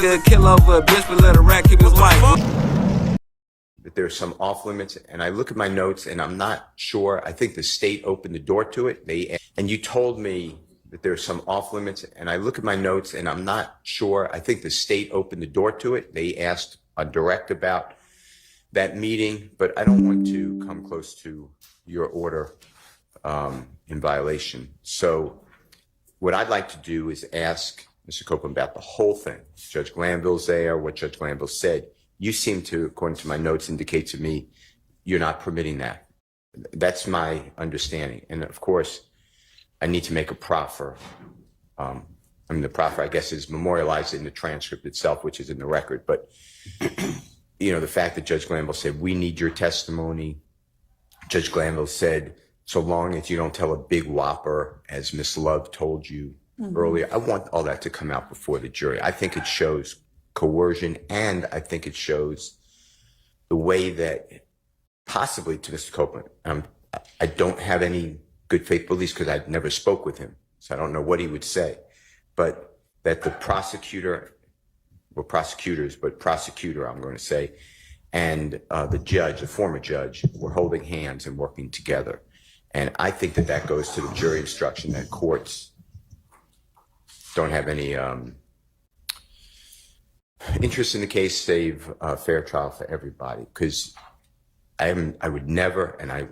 nigga kill over a bitch, but let a rat keep his wife. That there's some off limits, and I look at my notes and I'm not sure. I think the state opened the door to it. And you told me that there's some off limits, and I look at my notes and I'm not sure. I think the state opened the door to it. They asked a direct about that meeting, but I don't want to come close to your order in violation. So what I'd like to do is ask Mr. Copeland about the whole thing. Judge Glanville's there, what Judge Glanville said. You seem to, according to my notes, indicate to me you're not permitting that. That's my understanding. And of course, I need to make a proffer. The proffer, I guess, is memorialized in the transcript itself, which is in the record. But, the fact that Judge Glanville said, we need your testimony. Judge Glanville said, so long as you don't tell a big whopper, as Ms. Love told you earlier, I want all that to come out before the jury. I think it shows coercion, and I think it shows the way that possibly to Mr. Copeland, I don't have any good faith beliefs because I never spoke with him, so I don't know what he would say, but that the prosecutor, well, prosecutors, but prosecutor, I'm going to say, and the judge, the former judge, were holding hands and working together. And I think that that goes to the jury instruction that courts don't have any interest in the case, save a fair trial for everybody. Because I would never, and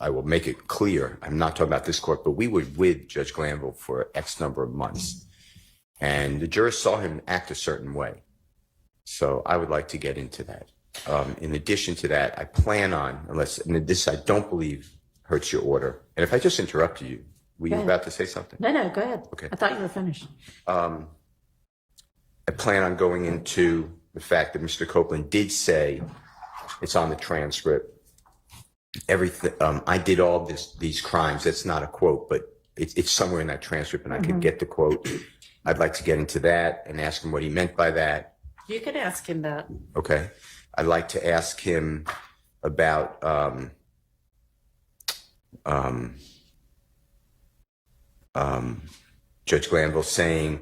I will make it clear, I'm not talking about this court, but we were with Judge Glanville for X number of months. And the jurors saw him act a certain way. So I would like to get into that. In addition to that, I plan on, and this I don't believe hurts your order. And if I just interrupted you, were you about to say something? No, go ahead. Okay. I thought you were finished. I plan on going into the fact that Mr. Copeland did say, it's on the transcript, everything, I did all these crimes. That's not a quote, but it's somewhere in that transcript, and I could get the quote. I'd like to get into that and ask him what he meant by that. You can ask him that. Okay. I'd like to ask him about Judge Glanville saying,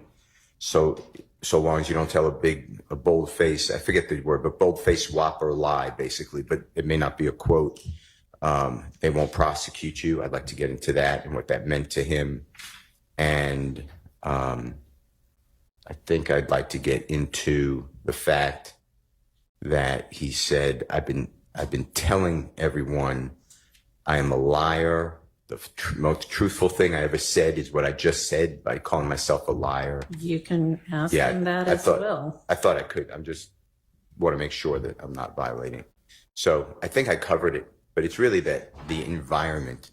so long as you don't tell a bold face, I forget the word, but bold face whopper lie, basically, but it may not be a quote. They won't prosecute you. I'd like to get into that and what that meant to him. And I think I'd like to get into the fact that he said, I've been telling everyone I am a liar. The most truthful thing I ever said is what I just said by calling myself a liar. You can ask him that as well. I thought I could. I'm just want to make sure that I'm not violating. So I think I covered it, but it's really that the environment,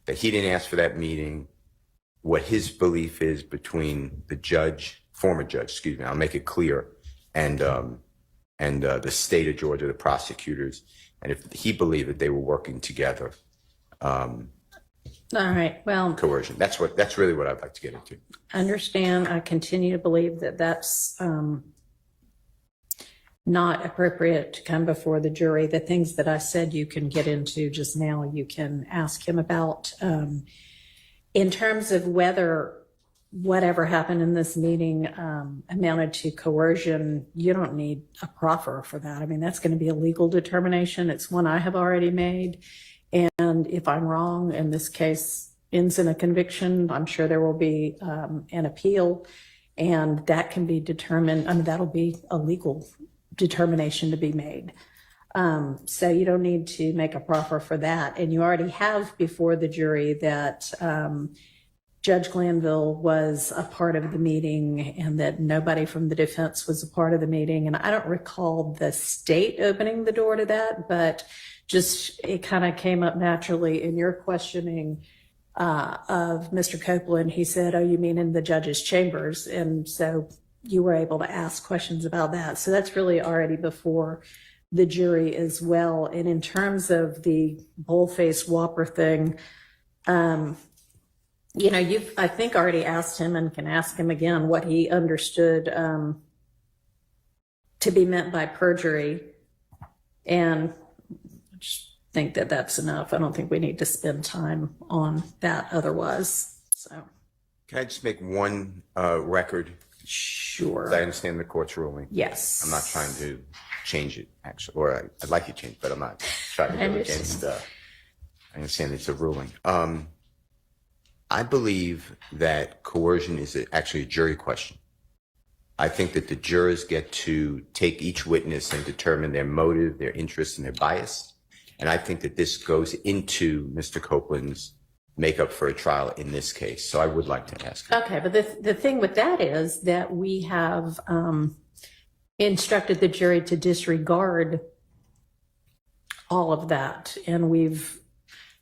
that he didn't ask for that meeting, what his belief is between the judge, former judge, excuse me, I'll make it clear, and the state of Georgia, the prosecutors, and if he believed that they were working together. All right. Well, coercion. That's really what I'd like to get into. Understand. I continue to believe that that's not appropriate to come before the jury. The things that I said you can get into just now, you can ask him about. In terms of whether whatever happened in this meeting amounted to coercion, you don't need a proffer for that. I mean, that's going to be a legal determination. It's one I have already made. And if I'm wrong and this case ends in a conviction, I'm sure there will be an appeal, and that can be determined. I mean, that'll be a legal determination to be made. So you don't need to make a proffer for that. And you already have before the jury that Judge Glanville was a part of the meeting and that nobody from the defense was a part of the meeting. And I don't recall the state opening the door to that, but just it kind of came up naturally in your questioning of Mr. Copeland. He said, oh, you mean in the judge's chambers? And so you were able to ask questions about that. So that's really already before the jury as well. And in terms of the bullface whopper thing, you've, I think, already asked him and can ask him again what he understood to be meant by perjury. And I just think that that's enough. I don't think we need to spend time on that otherwise. So, can I just make one record Sure. I understand the court's ruling. Yes. I'm not trying to change it, actually, or I'd like you to change it, but I'm not trying to go against, I understand it's a ruling. I believe that coercion is actually a jury question. I think that the jurors get to take each witness and determine their motive, their interest, and their bias. And I think that this goes into Mr. Copeland's makeup for a trial in this case. So I would like to ask. Okay, but the thing with that is that we have instructed the jury to disregard all of that. And we've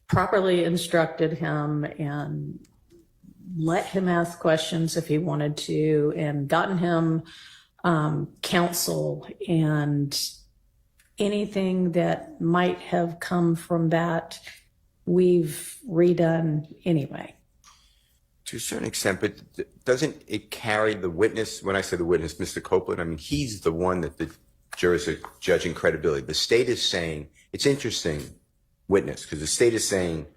properly instructed him and let him ask questions if he wanted to, and gotten him counsel, and anything that might have come from that, we've redone anyway. To a certain extent, but doesn't it carry the witness? When I say the witness, Mr. Copeland, I mean, he's the one that the jurors are judging credibility. The state is saying, it's interesting, witness, because the state is saying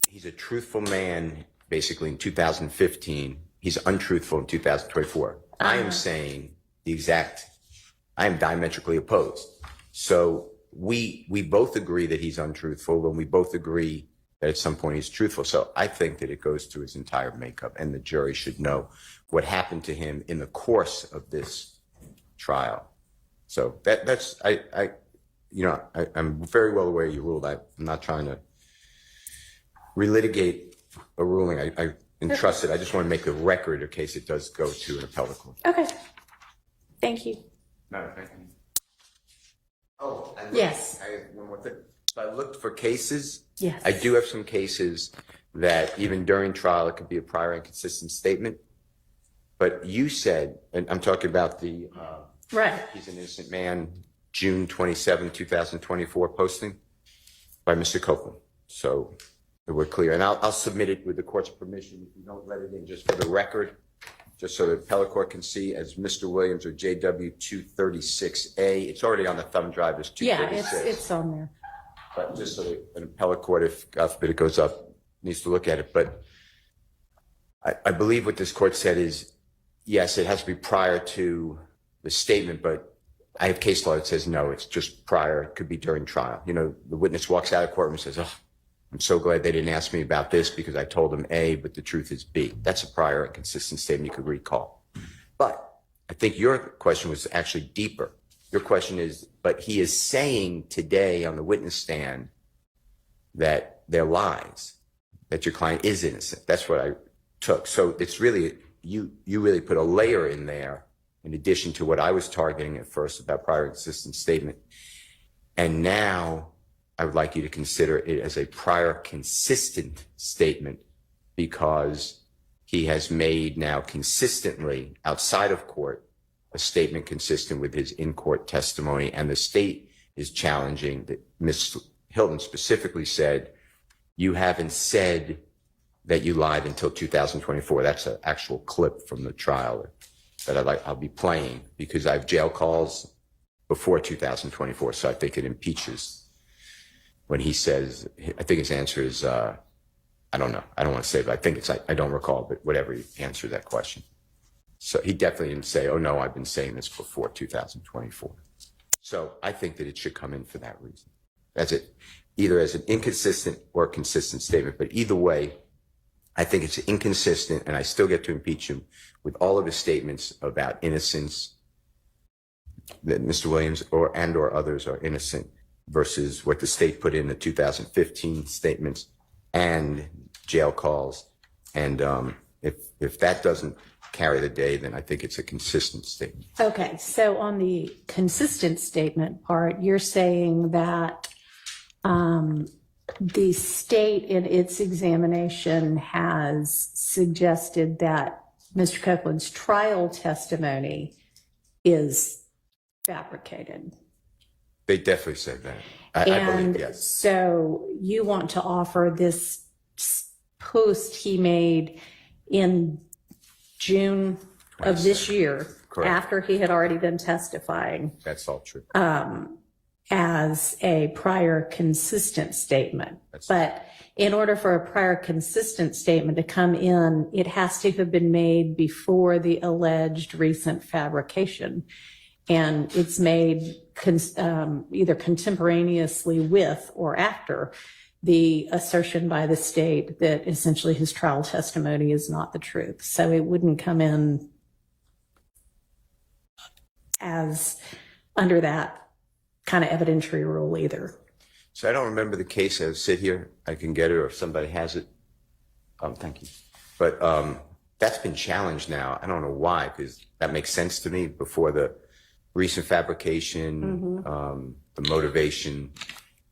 he's a truthful man, basically in 2015. He's untruthful in 2024. I am saying I am diametrically opposed. So we both agree that he's untruthful, and we both agree that at some point he's truthful. So I think that it goes to his entire makeup, and the jury should know what happened to him in the course of this trial. So I'm very well aware you ruled. I'm not trying to relitigate a ruling. I entrust it. I just want to make a record in case it does go to an appellate court. Okay. Thank you. No, thank you. Oh, Yes. I have one more thing. So I looked for cases. Yes. I do have some cases that even during trial, it could be a prior inconsistent statement. But you said, and I'm talking about the, Right. he's an innocent man, June 27, 2024 posting by Mr. Copeland. So we're clear. And I'll submit it with the court's permission. If you don't let it in, just for the record, just so the appellate court can see, as Mr. Williams or JW 236A. It's already on the thumb drive as 236. Yeah, it's on there. But just so that an appellate court, if God forbid it goes up, needs to look at it. But I believe what this court said is, yes, it has to be prior to the statement, but I have case law that says no, it's just prior. It could be during trial. You know, the witness walks out of courtroom and says, oh, I'm so glad they didn't ask me about this because I told them A, but the truth is B. That's a prior and consistent statement you could recall. But I think your question was actually deeper. Your question is, but he is saying today on the witness stand that they're lies, that your client is innocent. That's what I took. So it's really, you really put a layer in there in addition to what I was targeting at first about prior and consistent statement. And now I would like you to consider it as a prior consistent statement, because he has made now consistently outside of court a statement consistent with his in-court testimony. And the state is challenging that Ms. Hilton specifically said, you haven't said that you lied until 2024. That's an actual clip from the trial that I'll be playing, because I have jail calls before 2024. So I think it impeaches when he says, I think his answer is, I don't know. I don't want to say, but I think it's, I don't recall, but whatever he answered that question. So he definitely didn't say, oh no, I've been saying this before 2024. So I think that it should come in for that reason. Either as an inconsistent or consistent statement, but either way, I think it's inconsistent, and I still get to impeach him with all of his statements about innocence, that Mr. Williams or others are innocent, versus what the state put in the 2015 statements and jail calls. And if that doesn't carry the day, then I think it's a consistent statement. Okay, so on the consistent statement part, you're saying that the state in its examination has suggested that Mr. Copeland's trial testimony is fabricated. They definitely said that. I believe, yes. So you want to offer this post he made in June of this year, Correct. after he had already been testifying. That's all true. as a prior consistent statement. But in order for a prior consistent statement to come in, it has to have been made before the alleged recent fabrication. And it's made either contemporaneously with or after the assertion by the state that essentially his trial testimony is not the truth. So it wouldn't come in as under that kind of evidentiary rule either. So I don't remember the case. I'll sit here. I can get it, or if somebody has it. Thank you. But that's been challenged now. I don't know why, because that makes sense to me before the recent fabrication, the motivation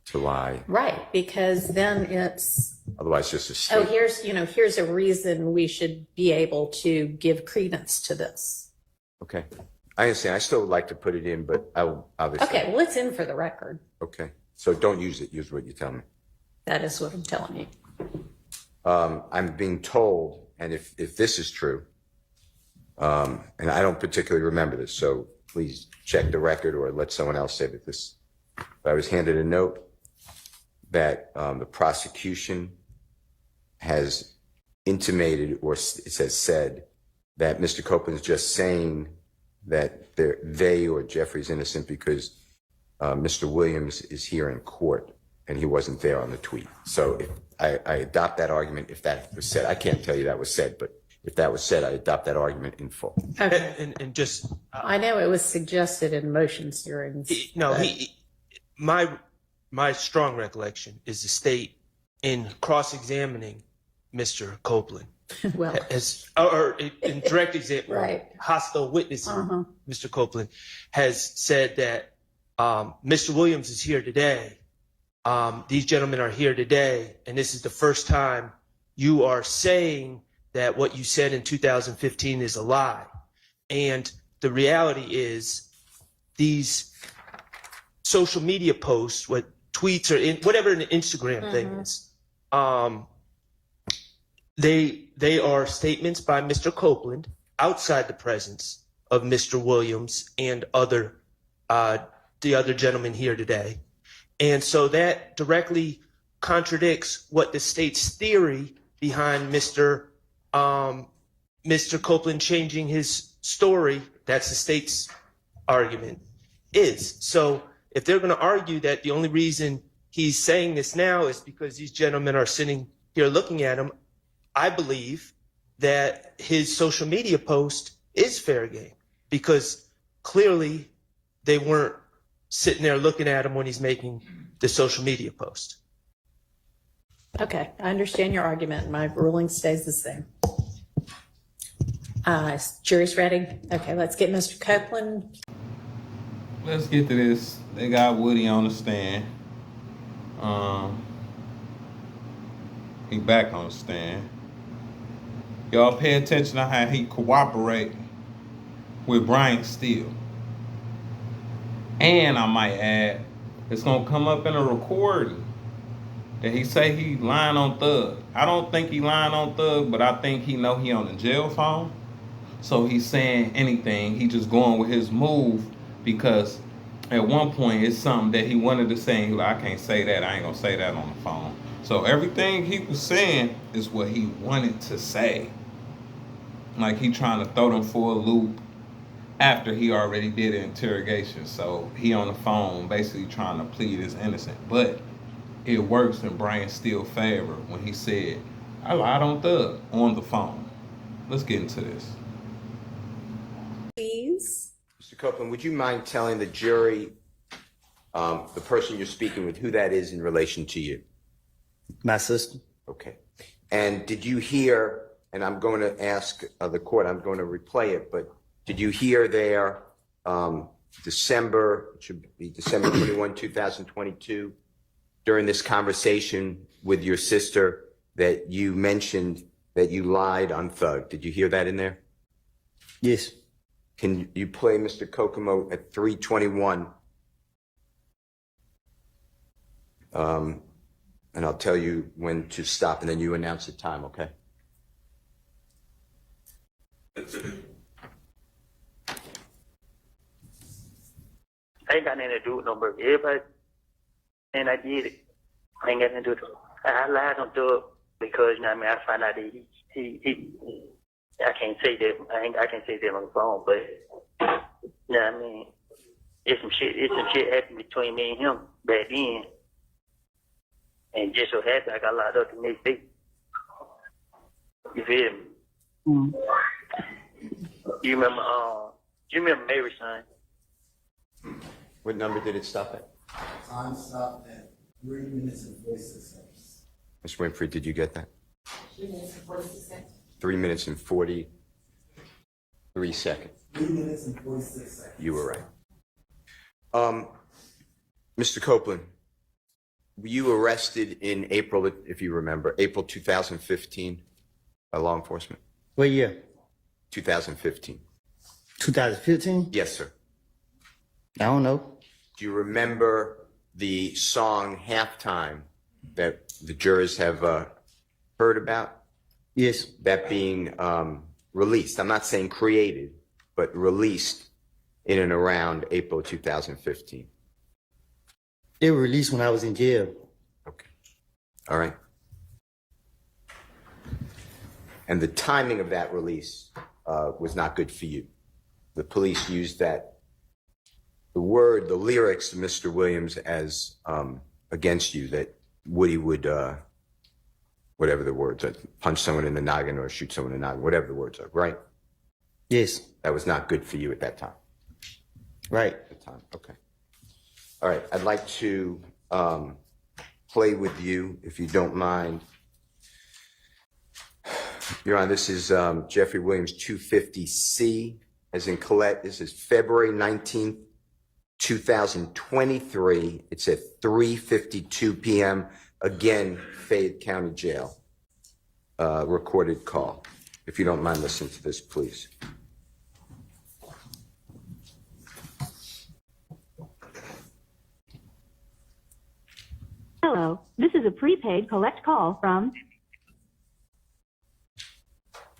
to lie. Right, because then it's, Otherwise, just a state. here's a reason we should be able to give credence to this. Okay. I understand. I still would like to put it in, but I will obviously. Okay, well, it's in for the record. Okay. So don't use it. Use what you tell me. That is what I'm telling you. I'm being told, and if this is true, and I don't particularly remember this, so please check the record or let someone else say that this. But I was handed a note that the prosecution has intimated, or it says said, that Mr. Copeland's just saying that they or Jeffrey's innocent because Mr. Williams is here in court and he wasn't there on the tweet. So if I adopt that argument, if that was said, I can't tell you that was said, but if that was said, I adopt that argument in full. Okay. And just I know it was suggested in motions hearings. My strong recollection is the state in cross-examining Mr. Copeland, Well, or in direct example, Right. hostile witnessing Mr. Copeland, has said that Mr. Williams is here today. These gentlemen are here today, and this is the first time you are saying that what you said in 2015 is a lie. And the reality is these social media posts, what tweets or whatever an Instagram thing is, they are statements by Mr. Copeland outside the presence of Mr. Williams and the other gentlemen here today. And so that directly contradicts what the state's theory behind Mr. Copeland changing his story, that's the state's argument, is. So if they're going to argue that the only reason he's saying this now is because these gentlemen are sitting here looking at him, I believe that his social media post is fair game, because clearly they weren't sitting there looking at him when he's making the social media post. okay, I understand your argument. My ruling stays the same. Jury's ready? Okay, let's get Mr. Copeland. Let's get to this. They got Woody on the stand. He back on the stand. Y'all pay attention to how he cooperate with Brian Steele. And I might add, it's gonna come up in a recording that he say he lying on Thug. I don't think he lying on Thug, but I think he know he on the jail phone. So he's saying anything. He just going with his move, because at one point it's something that he wanted to say. And he like, I can't say that. I ain't gonna say that on the phone. So everything he was saying is what he wanted to say. Like he trying to throw them for a loop after he already did an interrogation. So he on the phone basically trying to plead his innocent. But it works in Brian Steele's favor when he said, I lied on Thug on the phone. Let's get into this. Please. Mr. Copeland, would you mind telling the jury, the person you're speaking with, who that is in relation to you? My sister. Okay. And did you hear, and I'm going to ask the court, I'm going to replay it, but did you hear there December 21, 2022, during this conversation with your sister that you mentioned that you lied on Thug? Did you hear that in there? Yes. Can you play Mr. Kokomo at 3:21? And I'll tell you when to stop, and then you announce the time, okay? I ain't got nothing to do with no murder. Everybody, and I did it. I ain't got nothing to do with it. I lied on Doug because, you know what I mean, I found out that he I can't say that, I can't say that on the phone, but, you know what I mean, it's some shit happened between me and him back then. And just so happened I got locked up the next day. You feel me? Mm. You remember Mary's son? What number did it stop at? Time stopped at 3 minutes and 46 seconds. Ms. Winfrey, did you get that? 3 minutes and 46 seconds. 3 minutes and 43 seconds. 3 minutes and 46 seconds. You were right. Mr. Copeland, were you arrested in April, if you remember, April 2015 by law enforcement? What year? 2015. 2015? Yes, sir. I don't know. Do you remember the song Halftime that the jurors have heard about? Yes. That being released. I'm not saying created, but released in and around April 2015. It was released when I was in jail. Okay. All right. And the timing of that release was not good for you. The police used the lyrics of Mr. Williams as against you, that Woody would, whatever the words are, punch someone in the noggin or shoot someone in the noggin, whatever the words are, right? Yes. That was not good for you at that time. Right. At the time, okay. All right, I'd like to play with you, if you don't mind. Your Honor, this is Jeffrey Williams 250C, as in Colette. This is February 19th, 2023. It's at 3:52 p.m. Again, Fayette County Jail. Recorded call. If you don't mind listening to this, please. Hello, this is a prepaid collect call from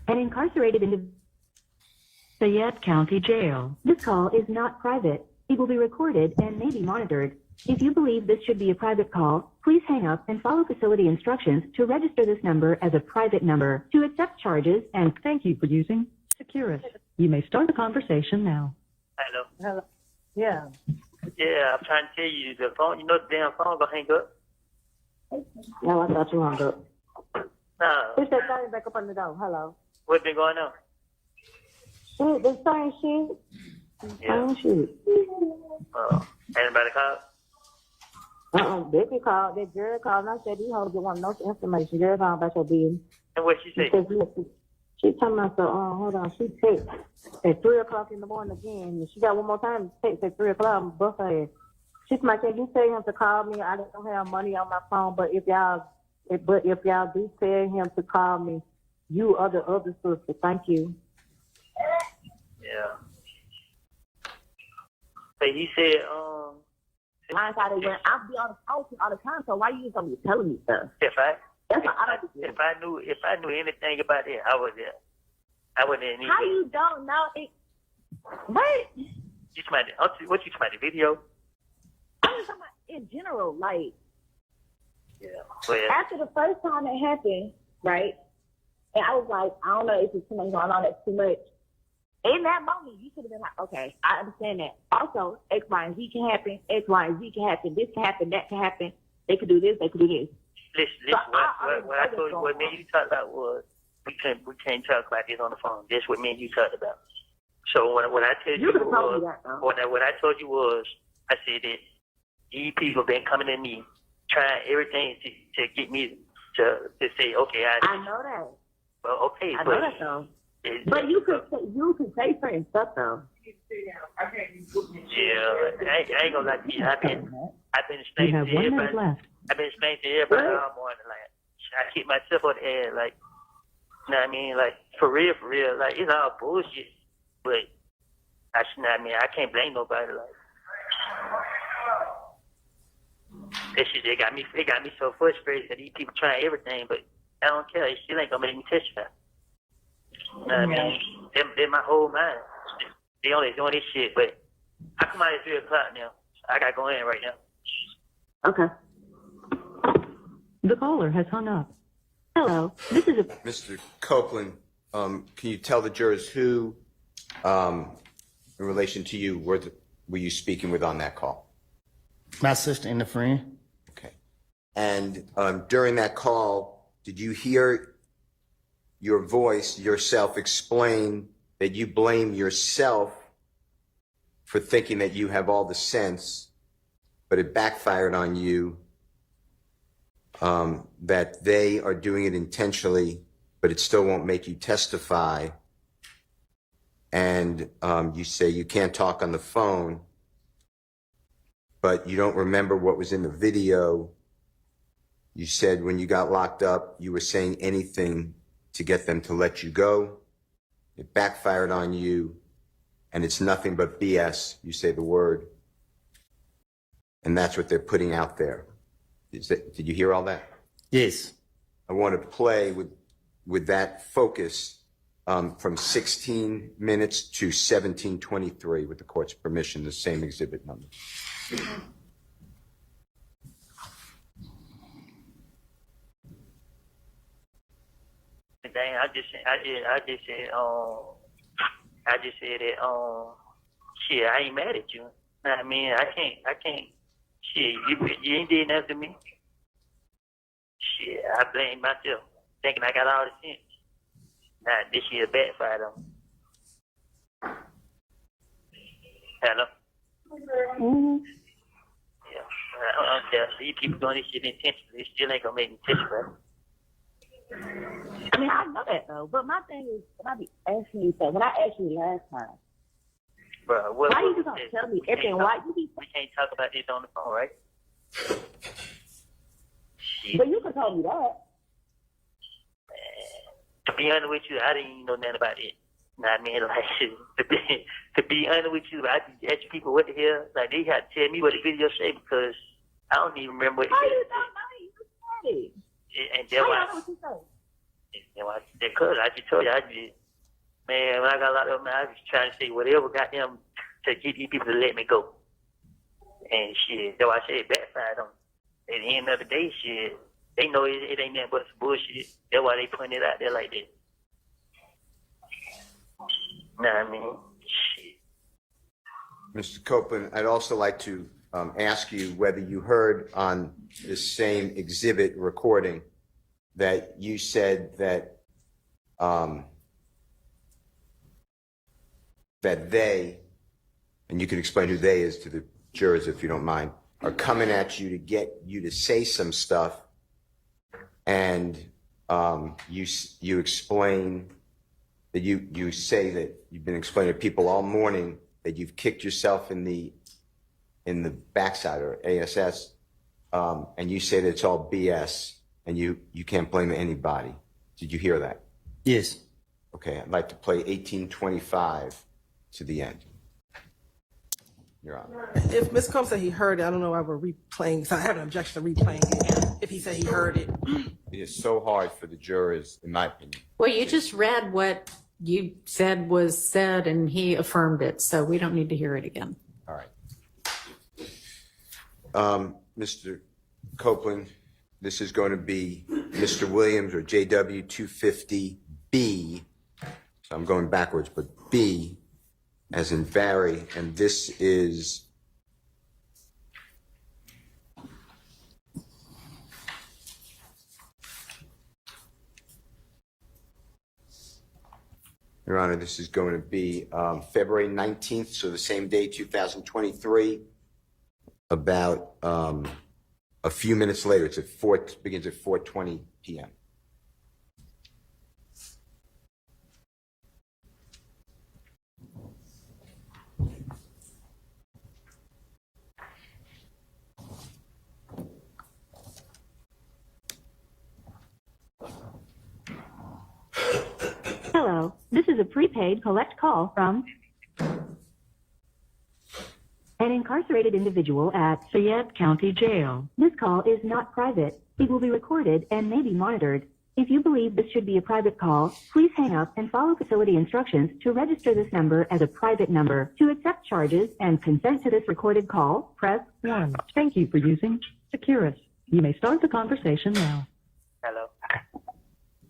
an incarcerated individual. Fayette County Jail. This call is not private. It will be recorded and may be monitored. If you believe this should be a private call, please hang up and follow facility instructions to register this number as a private number. To accept charges and thank you for using Securus. You may start the conversation now. Hello. Hello. Yeah. Yeah, I'm trying to tell you, the phone, you know the damn phone gonna hang up? No, I thought you hung up. Nah, Push that thing back up on the door. Hello. what been going on? Shit, the same shit. Yeah. Same shit. Anybody call? Becky called. That girl called and I said, these hoes want no information. Girl called about your business. And what she say? Because she talking about, hold on. She text at 3 o'clock in the morning again. And she got one more time to text at 3 o'clock. Bust her ass. She's like, can you tell him to call me? I don't have money on my phone, but if y'all do tell him to call me, you are the other sister. Thank you. Yeah. But he said, Mine's how they went. I'll be on the phone all the time, so why you just gonna be telling me stuff? if I That's knew anything about that, I was there. I wouldn't have How you don't know it? What? You talking about what you talking about, the video? I'm just talking about in general, like Yeah. Well, after the first time it happened, right? And I was like, I don't know if it's too much going on, that's too much. In that moment, you should have been like, okay, I understand that. Also, X, Y, and Z can happen. X, Y, and Z can happen. This can happen. That can happen. They could do this. They could do this. Listen. What I told you, what me and you talked about was we can't talk about this on the phone. That's what me and you talked about. So when I tell you could have told me that, though. what I told you was, I said that these people been coming at me, trying everything to get me to say, okay, I know that. Well, okay, I know that though. But you could say certain stuff though. Yeah, I ain't gonna lie to you. I've been You explaining have to 1 minute everybody. left. I've been explaining to everybody all morning. Like, I keep myself on the air. Like, you know what I mean? Like, for real. Like, it's all bullshit. But I can't blame nobody. Like, that shit, it got me so frustrated that these people trying everything, but I don't care. It still ain't gonna make me testify. You know what I mean? They're my whole mind. They only doing this shit, but I come out at 3 o'clock now. I gotta go in right now. Okay. The caller has hung up. Hello, this is a Mr. Copeland, can you tell the jurors who, in relation to you, were you speaking with on that call? My sister and a friend. Okay. And during that call, did you hear your voice, yourself, explain that you blame yourself for thinking that you have all the sense, but it backfired on you, that they are doing it intentionally, but it still won't make you testify? And you say you can't talk on the phone, but you don't remember what was in the video. You said when you got locked up, you were saying anything to get them to let you go. It backfired on you, and it's nothing but BS. You say the word, and that's what they're putting out there. Did you hear all that? Yes. I want to play with that focus from 16 minutes to 17:23 with the court's permission, the same exhibit number. Dang, I just said that, shit, I ain't mad at you. I mean, I can't, shit, you ain't did nothing to me. Shit, I blame myself, thinking I got all the sense. Nah, this shit backfired on me. Hello? Mm-hmm. Yeah, these people doing this shit intentionally. It still ain't gonna make me testify. I mean, I know that though, but my thing is, when I be asking you stuff, when I asked you last time, Bro, why you just gonna tell me everything? Why you be? We can't talk about this on the phone, right? Shit. But you can tell me that. To be honest with you, I didn't even know nothing about it. You know what I mean? Like, to be honest with you, I just ask people what the hell. Like, they had to tell me what the video say because I don't even remember what the How video you don't know? You just said it. And How you know what you say? Because I just told you, man, when I got locked up, man, I was trying to say whatever got them to get these people to let me go. And shit, that's why I said it backfired on them. At the end of the day, shit, they know it ain't nothing but some bullshit. That's why they putting it out there like that. Know what I mean? Shit. Mr. Copeland, I'd also like to ask you whether you heard on this same exhibit recording that you said that that they, and you can explain who they is to the jurors if you don't mind, are coming at you to get you to say some stuff, and you explain that you say that you've been explaining to people all morning that you've kicked yourself in the backside or ASS, and you say that it's all BS and you can't blame anybody. Did you hear that? Yes. Okay, I'd like to play 1825 to the end. Your Honor. If Ms. Combs said he heard it, I don't know why we're replaying, so I have an objection to replaying it. If he said he heard it. It is so hard for the jurors, in my opinion. Well, you just read what you said was said, and he affirmed it, so we don't need to hear it again. All right. Mr. Copeland, this is going to be Mr. Williams or JW 250B. So I'm going backwards, but B as in Barry, and this is Your Honor, this is going to be February 19th, so the same day, 2023, about a few minutes later. It begins at 4:20 p.m. Hello, this is a prepaid collect call from an incarcerated individual at Fayette County Jail. This call is not private. It will be recorded and may be monitored. If you believe this should be a private call, please hang up and follow facility instructions to register this number as a private number. To accept charges and consent to this recorded call, press 1. Thank you for using Securus. You may start the conversation now. Hello.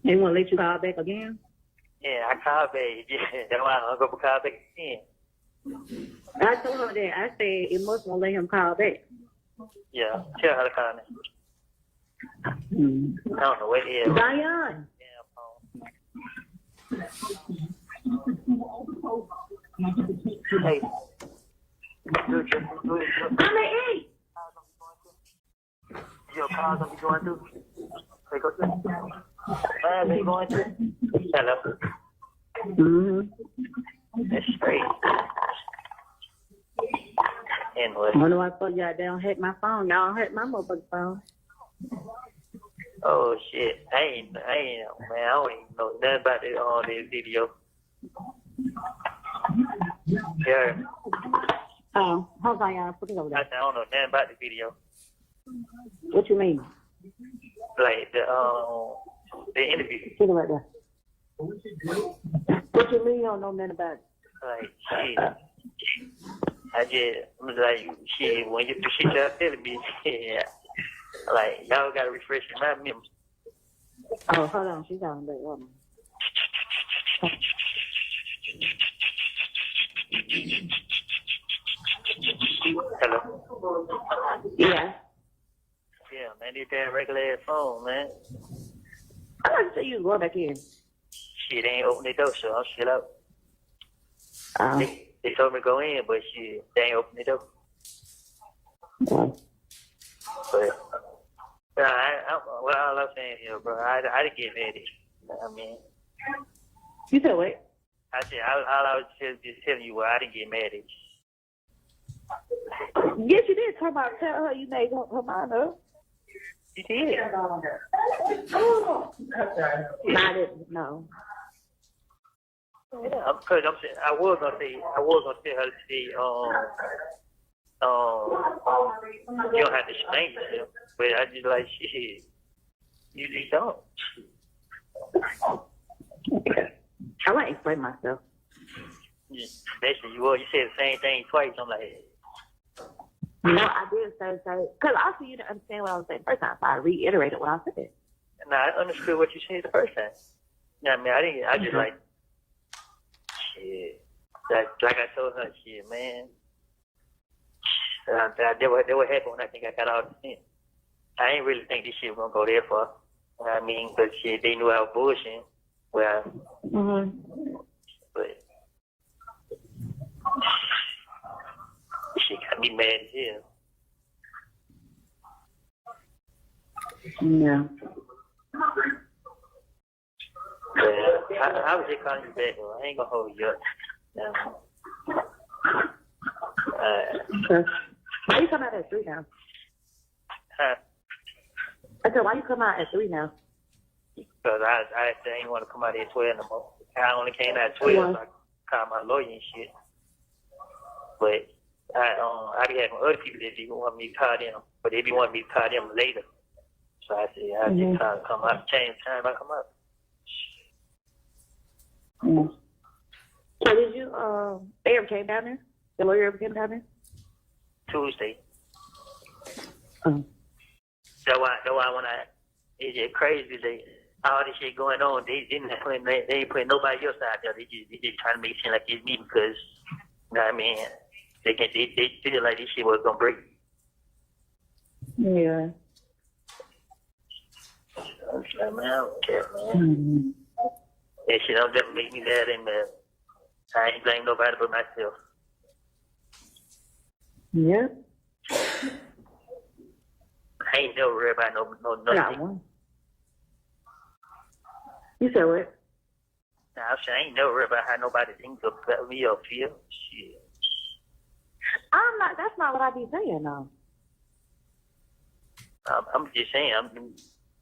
They want to let you call back again? Yeah, I called back. Yeah, that's why I'm going to call back again. I told her that. I said it must want to let him call back. Yeah, tell her to call me. I don't know what the hell. Zion. Hey. I'm at 8. Your car's gonna be going through. They go through. Where are they going through? Hello. That's straight. Anyway. Wonder why y'all don't hack my phone. Y'all hack my motherfucking phone. Oh shit. I ain't, man, I don't even know nothing about this on this video. Yeah. Oh, hold on, y'all. Put it over I there. don't know nothing about the video. What you mean? Like the interview. Put it right there. What you mean you don't know nothing about it? Like shit. I just was like shit when you do shit y'all telling me, yeah. Like y'all gotta refresh my memory. Oh, hold on. She's on there. Hold on. Hello. Yeah. Yeah, man, this damn regular ass phone, man. I like to see you go back in. Shit ain't open the door, so I'm shit out. They told me to go in, but shit, they ain't open the door. But what all I'm saying here, bro, I didn't get mad at you. I mean, You said what? I said all I was just telling you, I didn't get mad at you. Yes, you did. Tell her you made her mind up. You did. Oh. No, I didn't. No. Yeah, because I'm saying I was gonna tell her to say, you don't have to explain yourself, but I just like shit. You just don't. I want to explain myself. Yeah, basically, you said the same thing twice. I'm like, No, I did say, because also you didn't understand what I was saying the first time, so I reiterated what I said. nah, I understood what you said the first time. You know what I mean? I just like, shit. Like I told her, shit, man. That what happened when I think I got all the sense. I ain't really think this shit was gonna go there far. You know what I mean? But shit, they knew I was bullshitting. Well, but shit got me mad as hell. Yeah. But I was just calling you back, though. I ain't gonna hold you up. Okay. Why you come out at 3 now? Huh? I said, why you come out at 3 now? Because I didn't want to come out at 12 no more. I only came out at 12, so I called my lawyer and shit. But I be having other people that be want me to call them, but they be wanting me to call them later. So I said, I just try to come out, change the time I come out. So did you, they ever came down there? The lawyer ever came down there? Tuesday. Oh. That's why when it's just crazy that all this shit going on, they ain't putting nobody else out there. They just trying to make it seem like it's me because, you know what I mean? They feel like this shit was gonna break. Yeah. I'm like, man, I don't care, man. That shit don't just make me mad and mad. I ain't blame nobody but myself. Yeah. I ain't never worried about nothing. You said what? Nah, I'm saying I ain't never worried about how nobody thinks about me or feel. Shit. That's not what I be saying, though. I'm just saying,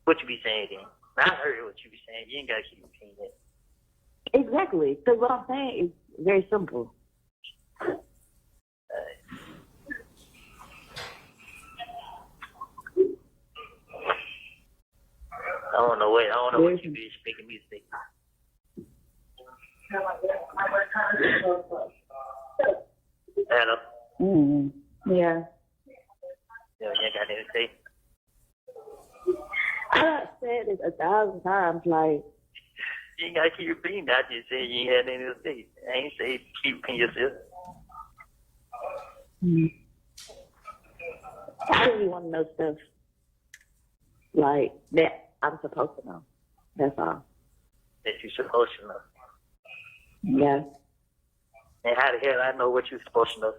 what you be saying then? I heard what you be saying. You ain't gotta keep repeating it. Exactly. Because what I'm saying is very simple. I don't know know what you be expecting me to say. Hello. Yeah. Yeah, you ain't got anything to say. I done said it 1,000 times, like, You ain't gotta keep repeating that. I just said you ain't had anything to say. I ain't say keep repeating yourself. I really want to know stuff like that I'm supposed to know. That's all. That you supposed to know. Yeah. And how the hell I know what you supposed to know?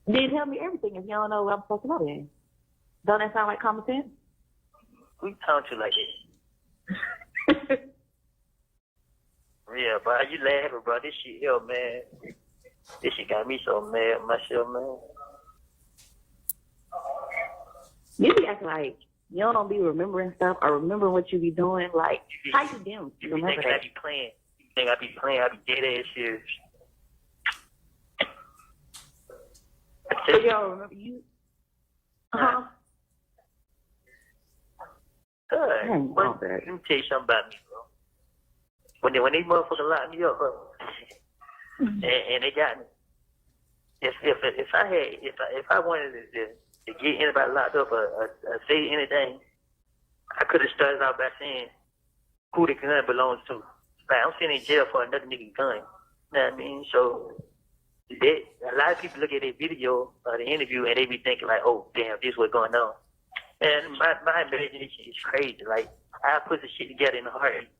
Then tell me everything if you don't know what I'm supposed to know then. Don't that sound like common sense? Who talking to you like that? Yeah, bro, you laughing, bro. This shit here, man. This shit got me so mad myself, man. You be acting like you don't be remembering stuff or remembering what you be doing. Like, how you do? You be thinking I be playing. You think I be playing, I be dead ass serious. So you don't remember you? Uh-huh. Good. Let me tell you something about me, bro. When these motherfuckers locked me up, bro, and they got me. If I wanted to get anybody locked up or say anything, I could have started out by saying who the gun belongs to. Like, I'm sitting in jail for another nigga gun. You know what I mean? So a lot of people look at their video or the interview and they be thinking like, oh damn, this what's going on. And my imagination is crazy. Like, I put the shit together in a heartbeat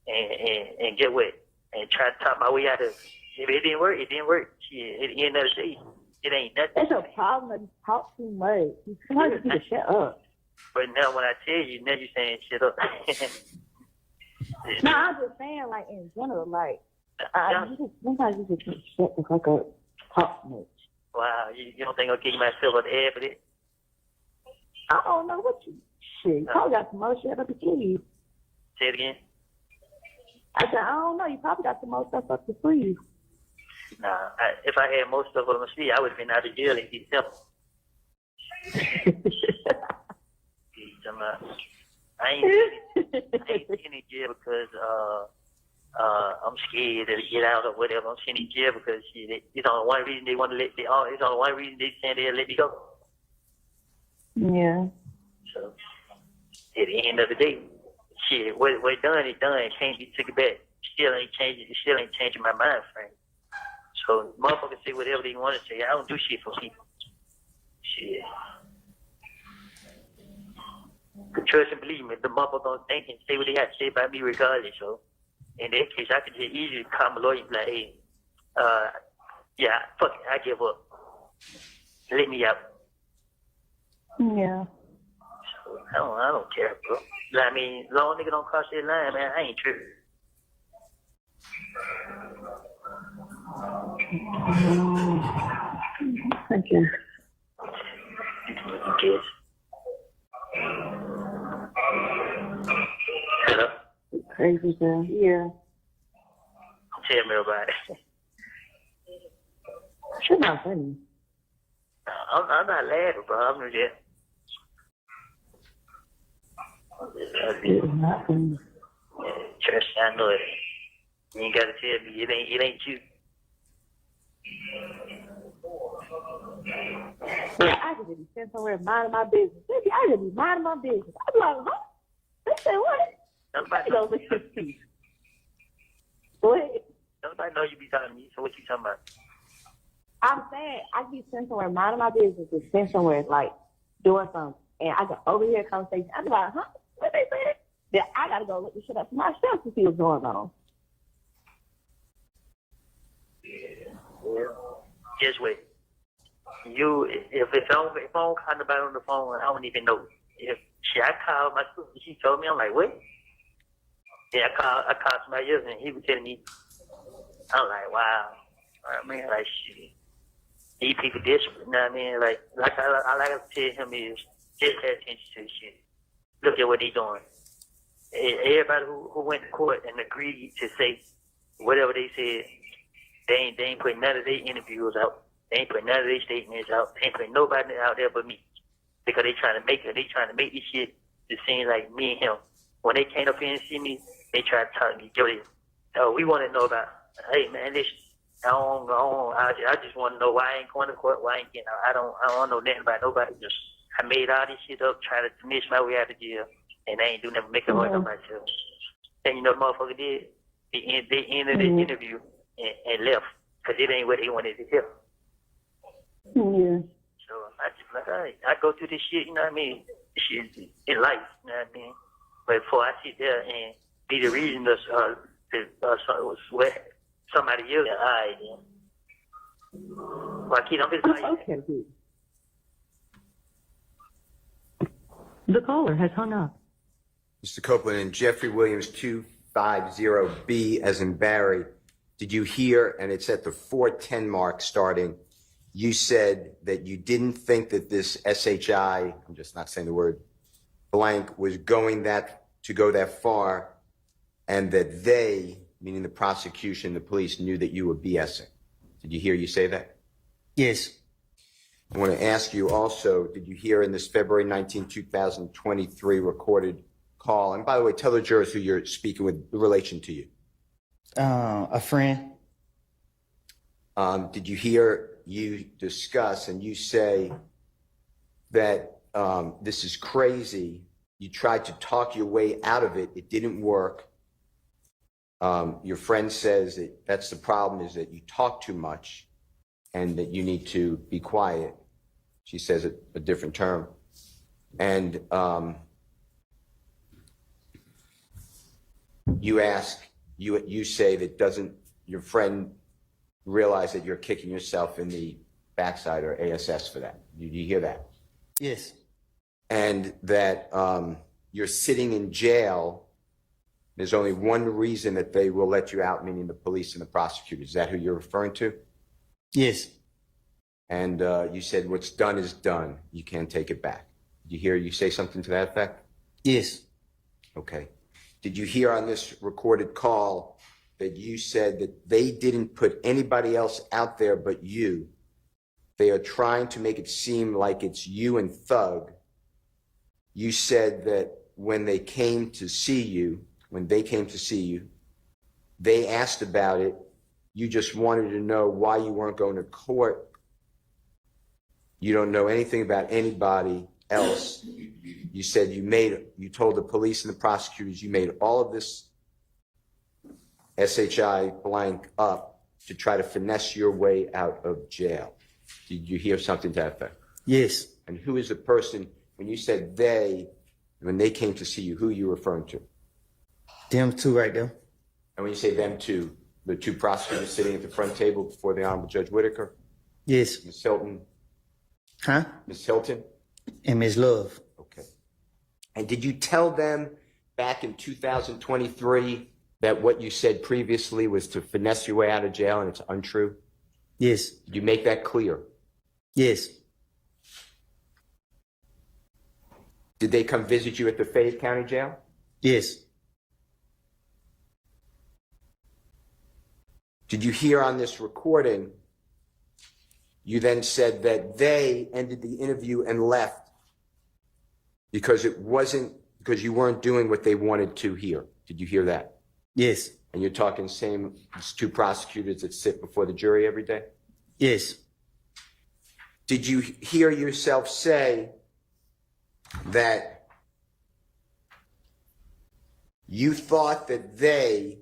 and get what? And try to talk my way out of it. If it didn't work, it didn't work. Shit, at the end of the day, it ain't nothing. That's a problem that you talk too much. You sometimes need to shut up. But now when I tell you, now you saying shit up. No, I'm just saying, like, in general, like, sometimes you just need to shut the fuck up. Talk too much. Wow, you don't think I'll kick myself on the head for it? I don't know what you shit. You probably got some more shit up to sleeve. Say it again. I said, I don't know. You probably got some more stuff up to sleeve. Nah, if I had most stuff on my sleeve, I would have been out of jail in December. I ain't sitting in jail because I'm scared to get out or whatever. I'm sitting in jail because it's only one reason they want to let me. It's only one reason they saying they'll let me go. Yeah. So at the end of the day, shit, what done is done. It can't be took back. Still ain't changing my mind frame. So motherfuckers say whatever they want to say. I don't do shit for people. Shit. Trust and believe me, the motherfucker gonna think and say what they have to say about me regardless. So in that case, I could just easily call my lawyer and be like, hey, yeah, fuck it, I give up. Let me out. Yeah. So I don't care, bro. I mean, long nigga don't cross that line, man. I ain't tripping. Okay. Yes. Hello? Crazy girl. Yeah. Tell me about it. She's not funny. I'm not laughing, bro. I'm just... It's not funny. Trust, I know it. You ain't gotta tell me it ain't you. Yeah, I could just be sitting somewhere minding my business. Maybe I could be minding my business. I'd be like, huh? They said what? Nobody Go listen to speech. What? Nobody know you be talking to me, so what you talking about? I'm saying I could be sitting somewhere minding my business, just sitting somewhere like doing something, and I can overhear a conversation. I'd be like, huh? What they said? Then I gotta go look this shit up for myself to see what's going on. Yeah. Guess what? If I don't call nobody on the phone, I don't even know. If I called my sister, she told me, I'm like, what? Yeah, I called somebody else and he was telling me, I'm like, wow. I mean, like, shit. These people desperate, you know what I mean? Like I like to tell him is just pay attention to the shit. Look at what they doing. Everybody who went to court and agreed to say whatever they said, they ain't putting none of their interviews out. They ain't putting none of their statements out. They ain't putting nobody out there but me. Because they trying to make this shit to seem like me and him. when they came up here and see me, they tried to talk to me, Jody. Oh, we want to know about. Hey man, this. I just want to know why I ain't going to court. Why I ain't getting out. I don't want to know nothing about nobody. Just I made all this shit up, trying to finish my way out of jail, and I ain't do nothing, make it hard on myself. And you know, the motherfucker did. They ended the interview and left because it ain't what they wanted to hear. Yeah. So I just like, all right, I go through this shit. You know what I mean? This shit in life. You know what I mean? But before I sit there and be the reason what somebody else, all right, then. Well, kid, I'm just Okay, good. The caller has hung up. Mr. Copeland, and Jeffrey Williams 250B as in Barry, did you hear, and it's at the 410 mark starting, you said that you didn't think that this SHI, I'm just not saying the word, blank, was going to go that far, and that they, meaning the prosecution, the police, knew that you were BSing. Did you hear you say that? Yes. I want to ask you also, did you hear in this February 19, 2023 recorded call, and by the way, tell the jurors who you're speaking with in relation to you. A friend. Did you hear you discuss and you say that this is crazy? You tried to talk your way out of it. It didn't work. Your friend says that that's the problem, is that you talk too much and that you need to be quiet. She says a different term. And you say that doesn't your friend realize that you're kicking yourself in the backside or ASS for that? Did you hear that? Yes. And that you're sitting in jail. There's only one reason that they will let you out, meaning the police and the prosecutors. Is that who you're referring to? Yes. And you said what's done is done. You can't take it back. Did you hear you say something to that effect? Yes. Okay. Did you hear on this recorded call that you said that they didn't put anybody else out there but you? They are trying to make it seem like it's you and Thug. You said that when they came to see you, they asked about it. You just wanted to know why you weren't going to court. You don't know anything about anybody else. You said you told the police and the prosecutors you made all of this SHI blank up to try to finesse your way out of jail. Did you hear something to that effect? Yes. And who is the person, when you said when they came to see you, who are you referring to? Them two right there. And when you say them two, the two prosecutors sitting at the front table before the Honorable Judge Whitaker? Yes. Ms. Hilton? Huh? Ms. Hilton? And Ms. Love. Okay. And did you tell them back in 2023 that what you said previously was to finesse your way out of jail and it's untrue? Yes. Did you make that clear? Yes. Did they come visit you at the Fayette County Jail? Yes. Did you hear on this recording, you then said that they ended the interview and left because you weren't doing what they wanted to hear. Did you hear that? Yes. And you're talking same two prosecutors that sit before the jury every day? Yes. Did you hear yourself say that you thought that they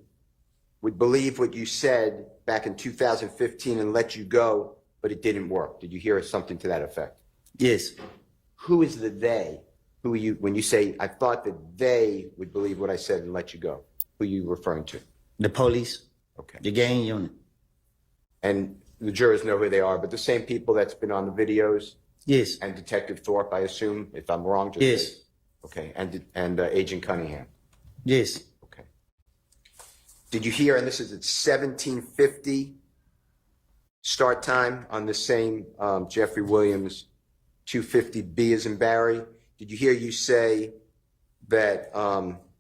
would believe what you said back in 2015 and let you go, but it didn't work? Did you hear something to that effect? Yes. Who is the they? Who are you, when you say, I thought that they would believe what I said and let you go? Who are you referring to? The police. Okay. The gang unit. And the jurors know who they are, but the same people that's been on the videos? Yes. And Detective Thorpe, I assume, if I'm wrong, just Yes. say. Okay. And Agent Cunningham? Yes. Okay. Did you hear, and this is at 17:50 start time on the same Jeffrey Williams 250B as in Barry? Did you hear you say that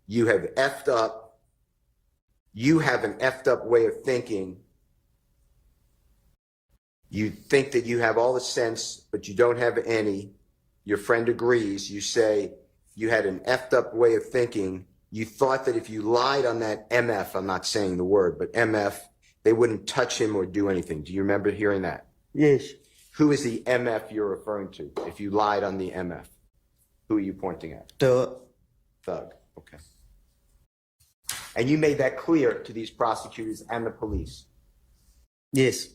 you have effed up? You have an effed up way of thinking. You think that you have all the sense, but you don't have any. Your friend agrees. You say you had an effed up way of thinking you thought that if you lied on that MF, I'm not saying the word, but MF, they wouldn't touch him or do anything. Do you remember hearing that? Yes. Who is the MF you're referring to? If you lied on the MF, who are you pointing at? Thug. Thug. Okay. And you made that clear to these prosecutors and the police. Yes.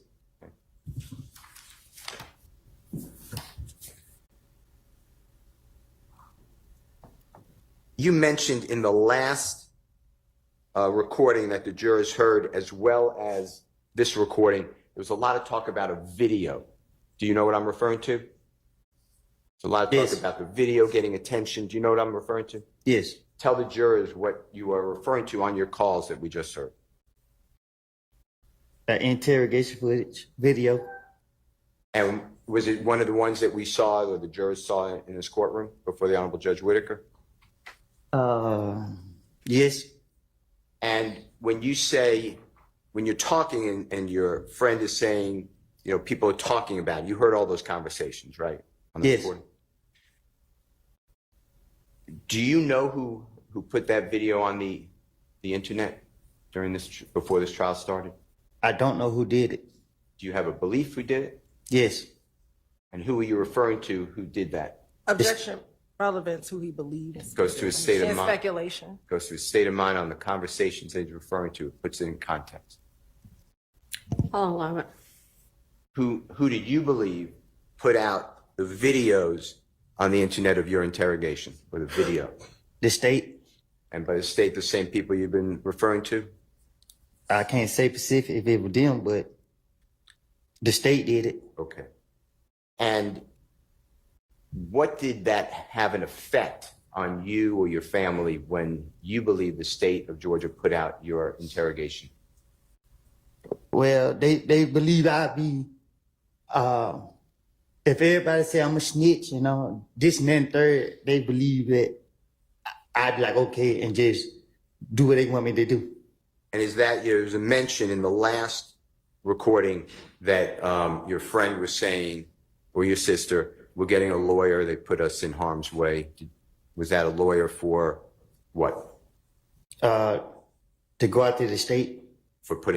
You mentioned in the last recording that the jurors heard, as well as this recording, there was a lot of talk about a video. Do you know what I'm referring to? There's a lot of talk Yes. about the video getting attention. Do you know what I'm referring to? Yes. Tell the jurors what you are referring to on your calls that we just heard. Interrogation footage, video. And was it one of the ones that we saw or the jurors saw in this courtroom before the Honorable Judge Whitaker? Yes. And when you say, when you're talking and your friend is saying, you know, people are talking about it, you heard all those conversations, right? On the Yes. recording? Do you know who put that video on the internet during this, before this trial started? I don't know who did it. Do you have a belief who did it? Yes. And who are you referring to who did that? Objection. Relevance, who he believes. Goes to his state of And mind. speculation. Goes to his state of mind on the conversations that he's referring to. It puts it in context. I'll allow it. Who did you believe put out the videos on the internet of your interrogation, or the video? The state. And by the state, the same people you've been referring to? I can't say specific if it was them, but the state did it. Okay. And what did that have an effect on you or your family when you believe the state of Georgia put out your interrogation? Well, they believe I be, if everybody say I'm a snitch, you know, this and then third, they believe that I'd be like, okay, and just do what they want me to do. And is that, there's a mention in the last recording that your friend was saying, or your sister, we're getting a lawyer, they put us in harm's way. Was that a lawyer for what? To go out to the state. For putting